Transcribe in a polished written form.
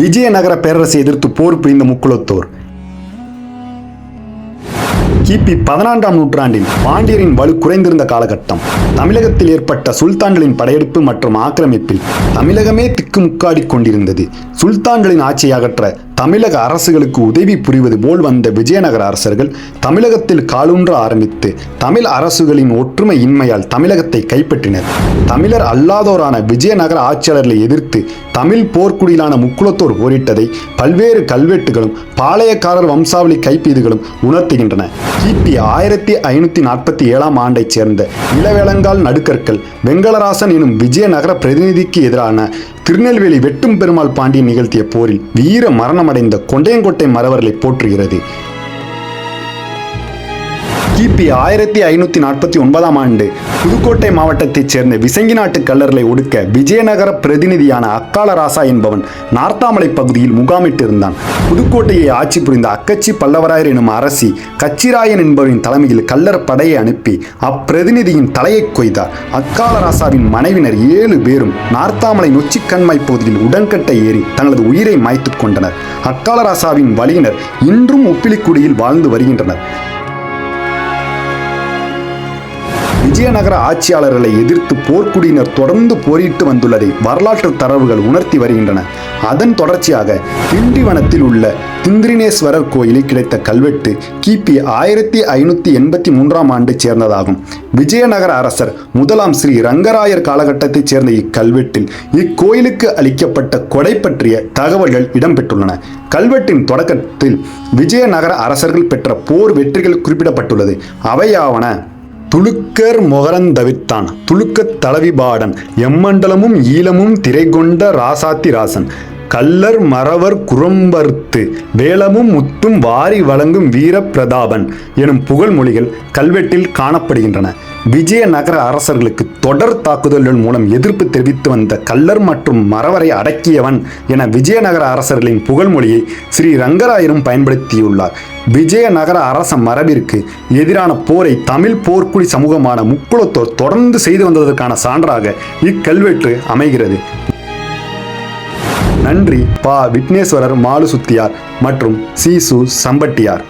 விஜயநகர பேரரசை எதிர்த்து போர் புரிந்த முக்குலத்தோர். கிபி 14ஆம் நூற்றாண்டில் பாண்டியரின் வலு குறைந்திருந்த காலகட்டம். தமிழகத்தில் ஏற்பட்ட சுல்தான்களின் படையெடுப்பு மற்றும் ஆக்கிரமிப்பில் தமிழகமே திக்குமுக்காடி கொண்டிருந்தது. சுல்தான்களின் ஆட்சியை அகற்ற தமிழக அரசுகளுக்கு உதவி புரிவது போல் வந்த விஜயநகர அரசர்கள் தமிழகத்தில் காலூன்ற ஆரம்பித்து தமிழ் அரசுகளின் ஒற்றுமை இன்மையால் தமிழகத்தை கைப்பற்றினர். தமிழர் அல்லாதோரான விஜயநகர ஆட்சியாளர்களை எதிர்த்து தமிழ் போர்க்குடியிலான முக்குலத்தோர் போரிட்டதை பல்வேறு கல்வெட்டுகளும் பாளையக்காரர் வம்சாவளி கைப்பீடுகளும் உணர்த்துகின்றன. கிபி 1547ஆம் ஆண்டைச் சேர்ந்த இளவேளங்கால் நடுக்கற்கள் வெங்கடராசன் எனும் விஜயநகர பிரதிநிதிக்கு எதிரான திருநெல்வேலி வெட்டும் பெருமாள் பாண்டியன் நிகழ்த்திய போரில் வீர மரணமடைந்த கொண்டையங்கோட்டை மறவர்களை போற்றுகிறது. கிபி 1549ஆம் ஆண்டு புதுக்கோட்டை மாவட்டத்தைச் சேர்ந்த விசங்கி நாட்டு கள்ளர்களை ஒடுக்க விஜயநகர பிரதிநிதியான அக்காலராசா என்பவன் நார்த்தாமலை பகுதியில் முகாமிட்டிருந்தான். புதுக்கோட்டையை ஆட்சி புரிந்த அக்கச்சி பல்லவராயர் எனும் அரசி கச்சிராயன் என்பவரின் தலைமையில் கள்ளர் படையை அனுப்பி அப்பிரதிநிதியின் தலையை கொய்தார். அக்காலராசாவின் மனைவினர் 7 பேரும் நார்த்தாமலை நொச்சிக்கண்மாய் பகுதியில் உடன்கட்டை ஏறி தங்களது உயிரை மாய்த்துக் கொண்டனர். அக்காலராசாவின் வழியினர் இன்றும் உப்பிலிக்குடியில் வாழ்ந்து வருகின்றனர். விஜயநகர ஆட்சியாளர்களை எதிர்த்து போர்க்குடியினர் தொடர்ந்து போரிட்டு வந்துள்ளதை வரலாற்று தரவுகள் உணர்த்தி வருகின்றன. அதன் தொடர்ச்சியாக திண்டிவனத்தில் உள்ள திந்திரினேஸ்வரர் கோயிலில் கிடைத்த கல்வெட்டு கிபி 1583ஆம் ஆண்டு சேர்ந்ததாகும். விஜயநகர அரசர் முதலாம் ஸ்ரீ ரங்கராயர் காலகட்டத்தைச் சேர்ந்த இக்கல்வெட்டில் இக்கோயிலுக்கு அளிக்கப்பட்ட கொடை பற்றிய தகவல்கள் இடம்பெற்றுள்ளன. கல்வெட்டின் தொடக்கத்தில் விஜயநகர அரசர்கள் பெற்ற போர் வெற்றிகள் குறிப்பிடப்பட்டுள்ளது. அவையாவன: துலுக்கர் மொகரந்தவித்தான், துலுக்கத் தளவிபாடன், எம்மண்டலமும் ஈழமும் திரைகொண்ட ராசாத்தி ராசன், கள்ளர் மறவர் குறும்பர்த்து, வேலமும் முத்தும் வாரி வழங்கும் வீர பிரதாபன் எனும் புகழ்மொழிகள் கல்வெட்டில் காணப்படுகின்றன. விஜயநகர அரசர்களுக்கு தொடர் தாக்குதல்கள் மூலம் எதிர்ப்பு தெரிவித்து வந்த கள்ளர் மற்றும் மறவரை அடக்கியவன் என விஜயநகர அரசர்களின் புகழ்மொழியை ஸ்ரீ ரங்கராயரும் பயன்படுத்தியுள்ளார். விஜயநகர அரச மரபிற்கு எதிரான போரை தமிழ் போர்க்குடி சமூகமான முக்குலத்தோர் தொடர்ந்து செய்து வந்ததற்கான சான்றாக இக்கல்வெட்டு அமைகிறது. நன்றி. பா. விக்னேஸ்வரர் மாலுசுத்தியார் மற்றும் சீசு சம்பட்டியார்.